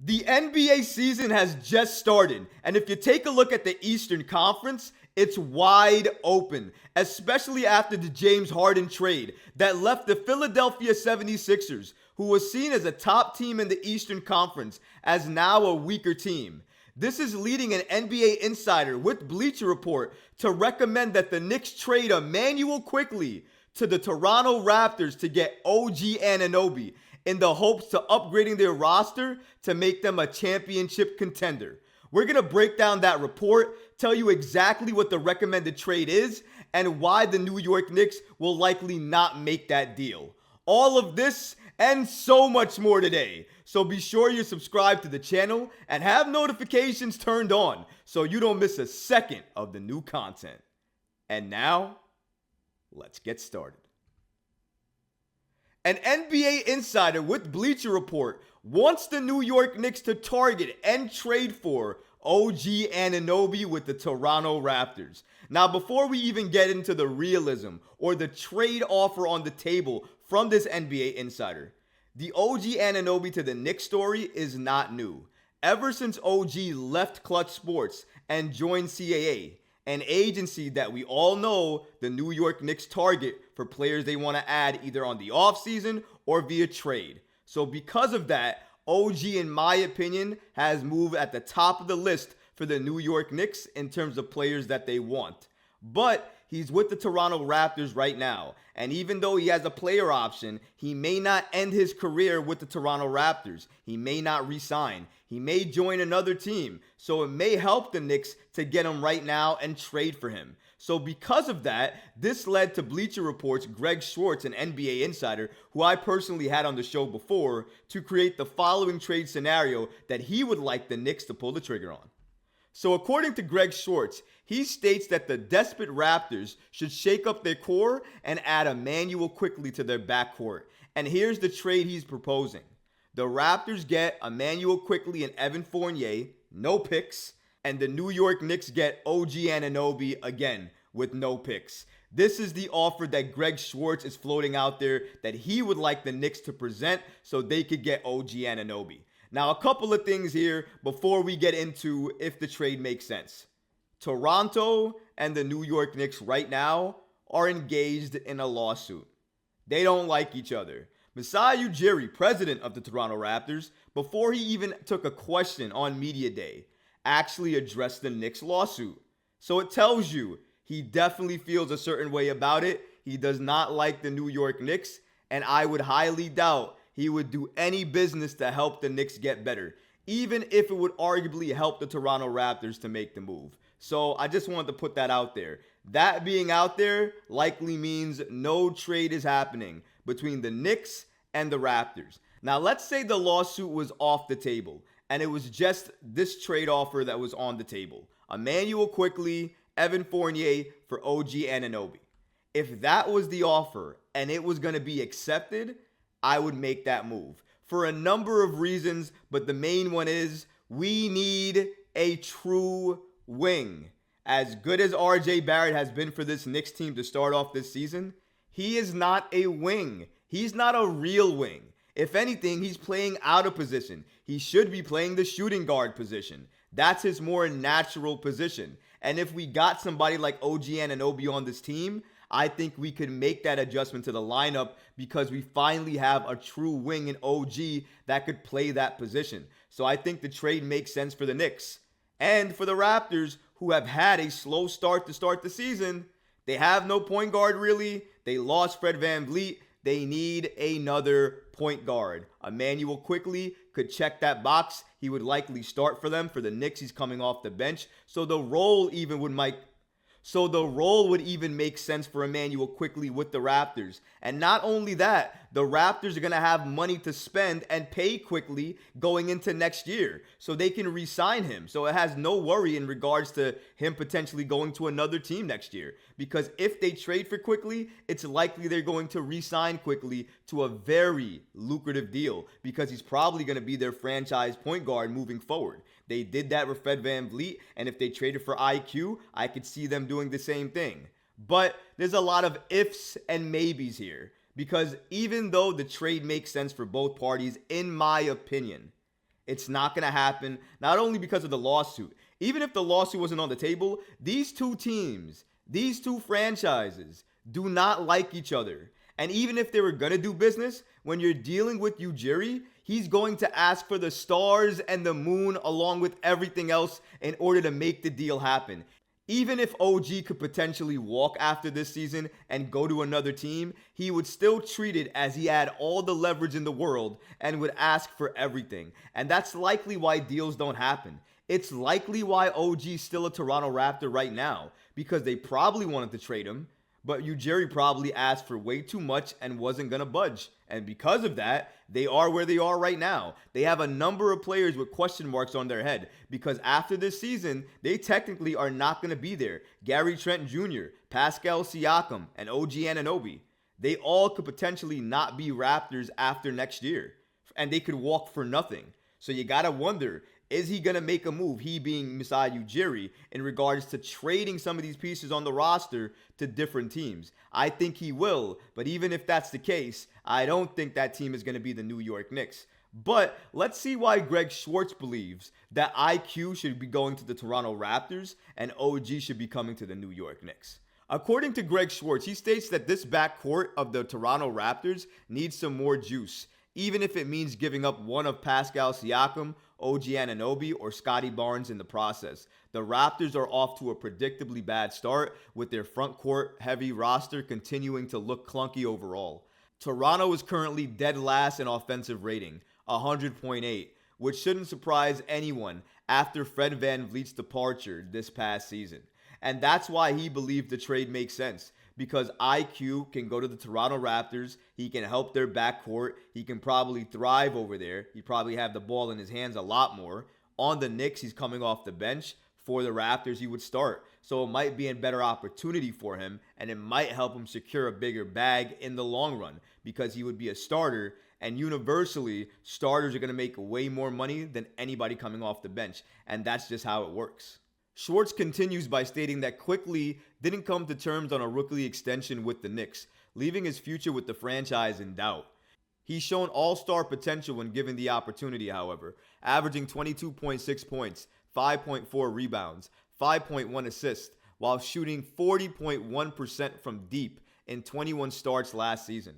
The NBA season has just started, and if you take a look at the Eastern Conference, it's wide open, especially after the James Harden trade that left the Philadelphia 76ers, who was seen as a top team in the Eastern Conference, as now a weaker team. This is leading an NBA insider with Bleacher Report to recommend that the Knicks trade Immanuel Quickley to the Toronto Raptors to get OG Anunoby in the hopes to upgrading their roster to make them a championship contender. We're going to break down that report, tell you exactly what the recommended trade is, and why the New York Knicks will likely not make that deal. All of this and so much more today. So be sure you subscribe to the channel and have notifications turned on so you don't miss a second of the new content. And now, let's get started. An NBA insider with Bleacher Report wants the New York Knicks to target and trade for OG Anunoby with the Toronto Raptors. Now, before we even get into the realism or the trade offer on the table from this NBA insider, the OG Anunoby to the Knicks story is not new. Ever since OG left Clutch Sports and joined CAA, an agency that we all know the New York Knicks target for players they want to add either on the offseason or via trade. So because of that, OG, in my opinion, has moved at the top of the list for the New York Knicks in terms of players that they want. But he's with the Toronto Raptors right now, and even though he has a player option, he may not end his career with the Toronto Raptors. He may not re-sign. He may join another team, so it may help the Knicks to get him right now and trade for him. So because of that, this led to Bleacher Report's Greg Schwartz, an NBA insider, who I personally had on the show before, to create the following trade scenario that he would like the Knicks to pull the trigger on. So according to Greg Schwartz, he states that the desperate Raptors should shake up their core and add Immanuel Quickley to their backcourt. And here's the trade he's proposing. The Raptors get Immanuel Quickley and Evan Fournier, no picks, and the New York Knicks get OG Anunoby again with no picks. This is the offer that Greg Schwartz is floating out there that he would like the Knicks to present so they could get OG Anunoby. Now, a couple of things here before we get into if the trade makes sense. Toronto and the New York Knicks right now are engaged in a lawsuit. They don't like each other. Masai Ujiri, president of the Toronto Raptors, before he even took a question on Media Day, actually addressed the Knicks lawsuit. So it tells you he definitely feels a certain way about it. He does not like the New York Knicks, and I would highly doubt he would do any business to help the Knicks get better, even if it would arguably help the Toronto Raptors to make the move. So I just wanted to put that out there. That being out there likely means no trade is happening between the Knicks and the Raptors. Now, let's say the lawsuit was off the table and it was just this trade offer that was on the table. Immanuel Quickley, Evan Fournier for OG Anunoby. If that was the offer and it was going to be accepted, I would make that move for a number of reasons, but the main one is we need a true wing. As good as RJ Barrett has been for this Knicks team to start off this season, he is not a wing. He's not a real wing. If anything, he's playing out of position. He should be playing the shooting guard position. That's his more natural position. And if we got somebody like OG Anunoby on this team, I think we could make that adjustment to the lineup because we finally have a true wing in OG that could play that position. So I think the trade makes sense for the Knicks. And for the Raptors, who have had a slow start to start the season, they have no point guard really. They lost Fred VanVleet. They need another point guard. Immanuel Quickley could check that box. He would likely start for them. For the Knicks, he's coming off the bench. So the role would even make sense for Immanuel Quickley with the Raptors. And not only that, the Raptors are going to have money to spend and pay Quickley going into next year. So they can re-sign him. So it has no worry in regards to him potentially going to another team next year. Because if they trade for Quickley, it's likely they're going to re-sign Quickley to a very lucrative deal. Because he's probably going to be their franchise point guard moving forward. They did that with Fred VanVleet, and if they traded for IQ, I could see them doing the same thing. But there's a lot of ifs and maybes here, because even though the trade makes sense for both parties, in my opinion, It's not going to happen, not only because of the lawsuit. Even if the lawsuit wasn't on the table, these two teams, these two franchises do not like each other. And even if they were going to do business, when you're dealing with Ujiri, he's going to ask for the stars and the moon along with everything else in order to make the deal happen. Even if OG could potentially walk after this season and go to another team, he would still treat it as he had all the leverage in the world and would ask for everything. And that's likely why deals don't happen. It's likely why OG's still a Toronto Raptor right now, because they probably wanted to trade him, but Ujiri probably asked for way too much and wasn't going to budge. And because of that, they are where they are right now. They have a number of players with question marks on their head because after this season, they technically are not going to be there. Gary Trent Jr., Pascal Siakam, and OG Anunoby. They all could potentially not be Raptors after next year. And they could walk for nothing. So you got to wonder, is he going to make a move, he being Masai Ujiri, in regards to trading some of these pieces on the roster to different teams? I think he will, but even if that's the case, I don't think that team is going to be the New York Knicks. But let's see why Greg Schwartz believes that IQ should be going to the Toronto Raptors and OG should be coming to the New York Knicks. According to Greg Schwartz, he states that this backcourt of the Toronto Raptors needs some more juice, even if it means giving up one of Pascal Siakam, OG Anunoby, or Scotty Barnes in the process. The Raptors are off to a predictably bad start, with their front court heavy roster continuing to look clunky overall. Toronto is currently dead last in offensive rating, 100.8, which shouldn't surprise anyone after Fred VanVleet's departure this past season. And that's why he believed the trade makes sense. Because IQ can go to the Toronto Raptors, he can help their backcourt, he can probably thrive over there, he probably have the ball in his hands a lot more. On the Knicks, he's coming off the bench. For the Raptors, he would start. So it might be a better opportunity for him, and it might help him secure a bigger bag in the long run because he would be a starter, and universally, starters are going to make way more money than anybody coming off the bench, and that's just how it works. Schwartz continues by stating that Quickley didn't come to terms on a rookie extension with the Knicks, leaving his future with the franchise in doubt. He's shown all-star potential when given the opportunity, however, averaging 22.6 points, 5.4 rebounds, 5.1 assists, while shooting 40.1% from deep in 21 starts last season.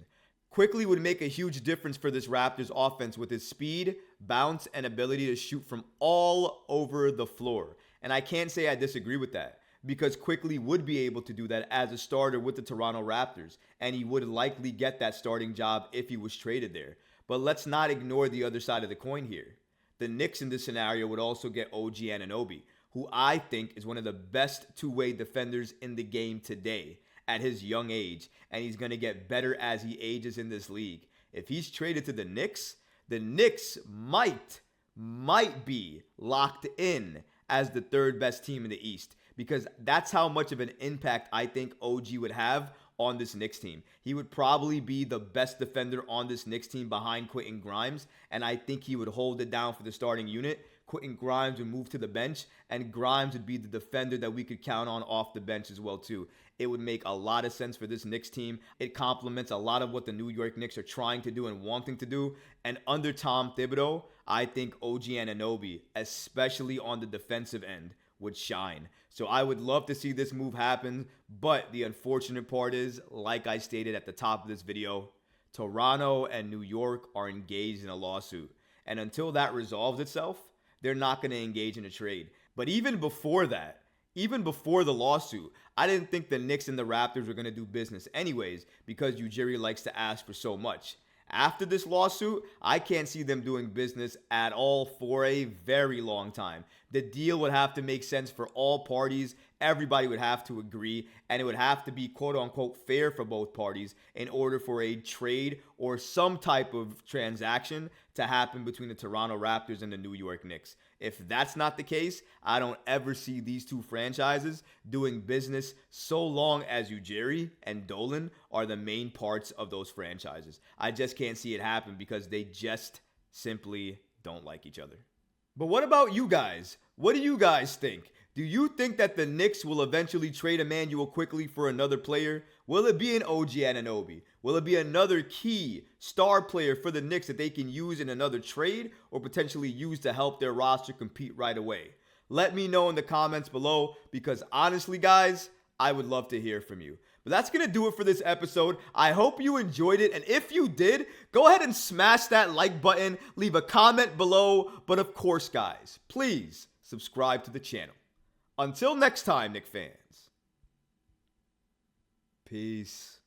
Quickley would make a huge difference for this Raptors offense with his speed, bounce, and ability to shoot from all over the floor. And I can't say I disagree with that because Quickley would be able to do that as a starter with the Toronto Raptors, and he would likely get that starting job if he was traded there. But let's not ignore the other side of the coin here. The Knicks in this scenario would also get OG Anunoby, who I think is one of the best two-way defenders in the game today at his young age, and he's going to get better as he ages in this league. If he's traded to the Knicks might be locked in as the third best team in the East, because that's how much of an impact I think OG would have on this Knicks team. He would probably be the best defender on this Knicks team behind Quentin Grimes, and I think he would hold it down for the starting unit. Quentin Grimes would move to the bench, and Grimes would be the defender that we could count on off the bench as well too. It would make a lot of sense for this Knicks team. It complements a lot of what the New York Knicks are trying to do and wanting to do. And under Tom Thibodeau, I think OG Anunoby, especially on the defensive end, would shine. So I would love to see this move happen, but the unfortunate part is, like I stated at the top of this video, Toronto and New York are engaged in a lawsuit. And until that resolves itself, they're not going to engage in a trade. But even before that, even before the lawsuit, I didn't think the Knicks and the Raptors were going to do business anyways because Ujiri likes to ask for so much. After this lawsuit, I can't see them doing business at all for a very long time. The deal would have to make sense for all parties. Everybody would have to agree, and it would have to be quote-unquote fair for both parties in order for a trade or some type of transaction to happen between the Toronto Raptors and the New York Knicks. If that's not the case, I don't ever see these two franchises doing business so long as Ujiri and Dolan are the main parts of those franchises. I just can't see it happen because they just simply don't like each other. But what about you guys? What do you guys think? Do you think that the Knicks will eventually trade Emmanuel quickly for another player? Will it be an OG Anunoby? Will it be another key star player for the Knicks that they can use in another trade or potentially use to help their roster compete right away? Let me know in the comments below because honestly, guys, I would love to hear from you. But that's going to do it for this episode. I hope you enjoyed it. And if you did, go ahead and smash that like button, leave a comment below. But of course, guys, please subscribe to the channel. Until next time, Knicks fans. Peace.